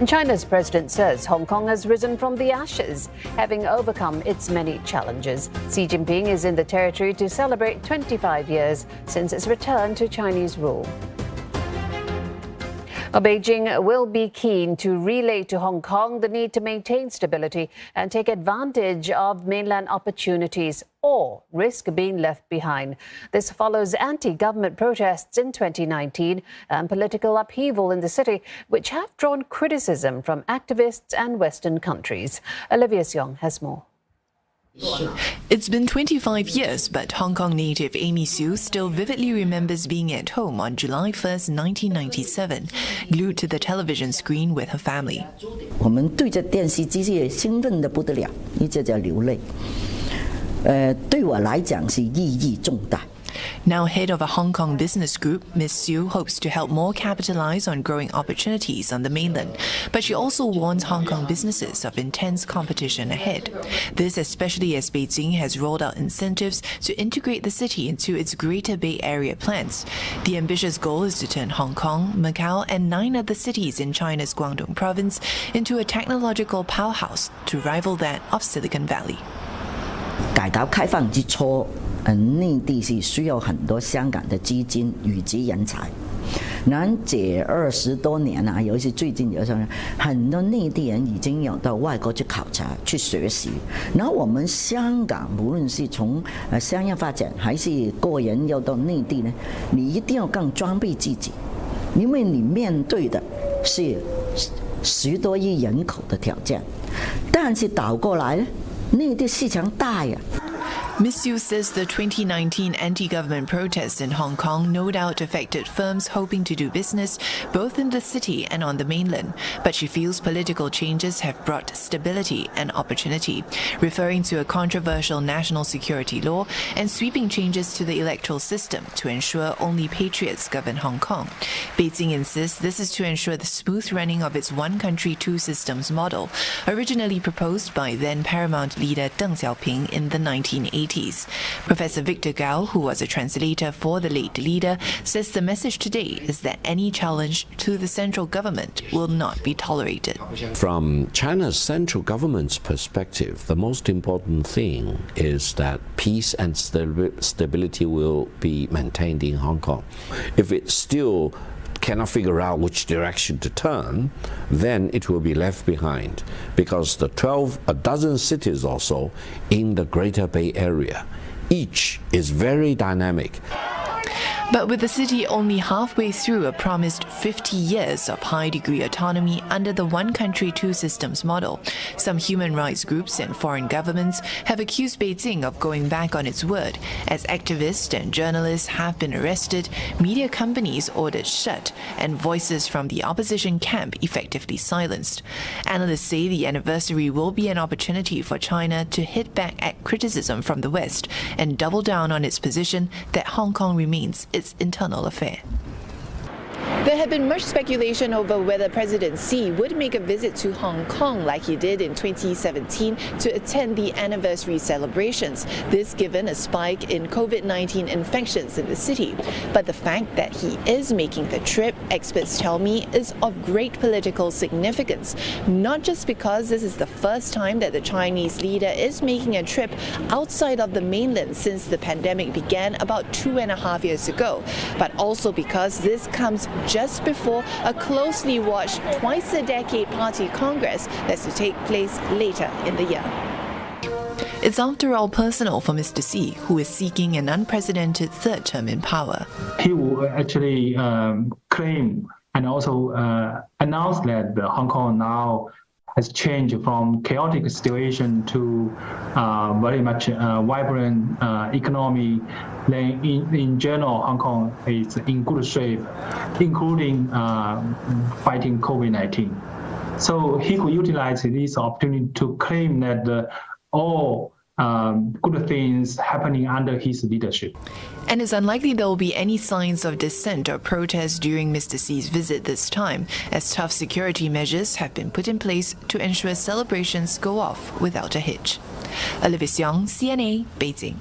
China's president says Hong Kong has risen from the ashes, having overcome its many challenges. Xi Jinping is in the territory to celebrate 25 years since its return to Chinese rule. Beijing will be keen to relay to Hong Kong the need to maintain stability and take advantage of mainland opportunities or risk being left behind. This follows anti-government protests in 2019 and political upheaval in the city, which have drawn criticism from activists and Western countries. Olivia Xiong has more. It's been 25 years, but Hong Kong native Amy Sue still vividly remembers being at home on July 1st, 1997, glued to the television screen with her family. 我们对着电视机是兴奋得不得了，一直在流泪。对我来讲是意义重大。 Now head of a Hong Kong business group, Ms. Sue hopes to help more capitalize on growing opportunities on the mainland. But she also warns Hong Kong businesses of intense competition ahead. This especially as Beijing has rolled out incentives to integrate the city into its Greater Bay Area plans. The ambitious goal is to turn Hong Kong, Macau, and 9 other cities in China's Guangdong province into a technological powerhouse to rival that of Silicon Valley. 改革开放之初。 内地是需要很多香港的资金以及人才。然这20多年啊，尤其是最近有时候，很多内地人已经有到外国去考察、去学习。然后我们香港，无论是从商业发展还是个人要到内地呢，你一定要更装备自己，因为你面对的是10多亿人口的挑战。但是倒过来呢，内地市场大呀。 Ms. Yu says the 2019 anti-government protests in Hong Kong no doubt affected firms hoping to do business both in the city and on the mainland. But she feels political changes have brought stability and opportunity, referring to a controversial national security law and sweeping changes to the electoral system to ensure only patriots govern Hong Kong. Beijing insists this is to ensure the smooth running of its one country, two systems model, originally proposed by then Paramount leader Deng Xiaoping in the 1980s. Professor Victor Gao, who was a translator for the late leader, says the message today is that any challenge to the central government will not be tolerated. From China's central government's perspective, the most important thing is that peace and stability will be maintained in Hong Kong. If it still cannot figure out which direction to turn, then it will be left behind, because the a dozen cities or so in the Greater Bay Area, each is very dynamic. But with the city only halfway through a promised 50 years of high-degree autonomy under the one country, two systems model, some human rights groups and foreign governments have accused Beijing of going back on its word, as activists and journalists have been arrested, media companies ordered shut, and voices from the opposition camp effectively silenced. Analysts say the anniversary will be an opportunity for China to hit back at criticism from the West and double down on its position that Hong Kong remains its internal affair. There had been much speculation over whether President Xi would make a visit to Hong Kong like he did in 2017 to attend the anniversary celebrations, this given a spike in COVID-19 infections in the city. But the fact that he is making the trip, experts tell me, is of great political significance, not just because this is the first time that the Chinese leader is making a trip outside of the mainland since the pandemic began about 2.5 years ago, but also because this comes just before a closely watched twice-a-decade party congress that's to take place later in the year. It's after all personal for Mr. Xi, who is seeking an unprecedented third term in power. He will actually claim and also announce that Hong Kong now has changed from chaotic situation to very much vibrant economy. Then in general, Hong Kong is in good shape, including fighting COVID-19. So he could utilize this opportunity to claim that all good things happening under his leadership. And it's unlikely there will be any signs of dissent or protest during Mr. Xi's visit this time, as tough security measures have been put in place to ensure celebrations go off without a hitch. Olivia Xiong, CNA, Beijing.